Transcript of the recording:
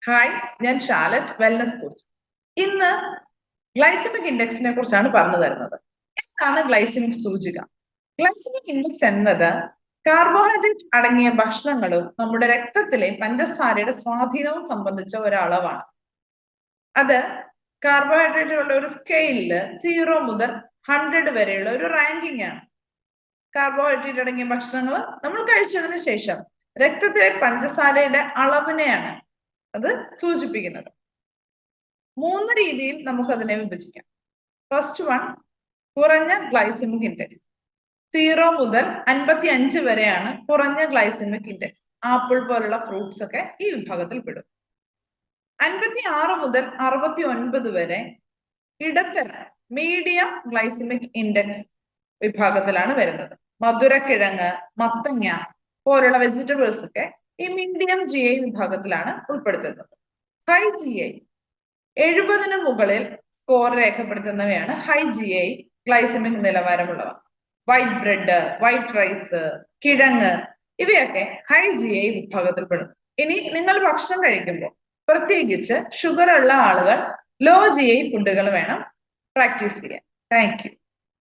Hi, ഞാൻ ഷാലറ്റ്, wellness coach. ഇന്ന് glycaemic ഇൻഡെക്സിനെ കുറിച്ചാണ് പറഞ്ഞു തരുന്നത്. എന്താണ് ഗ്ലൈസമിക് സൂചിക? ഗ്ലൈസമിക് ഇൻഡെക്സ് എന്നത് കാർബോഹൈഡ്രേറ്റ് അടങ്ങിയ ഭക്ഷണങ്ങളും നമ്മുടെ രക്തത്തിലെ പഞ്ചസാരയുടെ സ്വാധീനവും സംബന്ധിച്ച ഒരളവാണ്. അത് കാർബോഹൈഡ്രേറ്റുകളുടെ ഒരു സ്കെയിലില് 0 മുതൽ 100 വരെയുള്ള ഒരു റാങ്കിങ് ആണ്. കാർബോഹൈഡ്രേറ്റ് അടങ്ങിയ ഭക്ഷണങ്ങൾ നമ്മൾ കഴിച്ചതിന് ശേഷം രക്തത്തിലെ പഞ്ചസാരയുടെ അളവിനെയാണ് അത് സൂചിപ്പിക്കുന്നത്. 3 രീതിയിൽ നമുക്കതിനെ വിഭജിക്കാം. ഫസ്റ്റ് വൺ, കുറഞ്ഞ ഗ്ലൈസമിക് ഇൻഡെക്സ്. 0 മുതൽ 55 വരെയാണ് കുറഞ്ഞ ഗ്ലൈസമിക് ഇൻഡെക്സ്. ആപ്പിൾ പോലുള്ള ഫ്രൂട്ട്സ് ഒക്കെ ഈ വിഭാഗത്തിൽ പെടും. 56 മുതൽ 69 വരെ ഇടത്തരം മീഡിയം ഗ്ലൈസമിക് ഇൻഡെക്സ് വിഭാഗത്തിലാണ് വരുന്നത്. മധുരക്കിഴങ്ങ്, മത്തങ്ങ പോലുള്ള വെജിറ്റബിൾസ് ഒക്കെ ഈ മീഡിയം GI വിഭാഗത്തിലാണ് ഉൾപ്പെടുത്തുന്നത്. ഹൈ GI 70 മുകളിൽ സ്കോർ രേഖപ്പെടുത്തുന്നവയാണ് ഹൈ GI ഗ്ലൈസമിക് നിലവാരമുള്ളവ. വൈറ്റ് ബ്രെഡ്, വൈറ്റ് റൈസ്, കിഴങ്ങ് ഇവയൊക്കെ ഹൈ GI വിഭാഗത്തിൽപ്പെടുന്നു. ഇനി നിങ്ങൾ ഭക്ഷണം കഴിക്കുമ്പോൾ പ്രത്യേകിച്ച് ഷുഗർ ഉള്ള ആളുകൾ ലോ GI ഫുഡുകൾ വേണം പ്രാക്ടീസ് ചെയ്യാൻ. Thank you.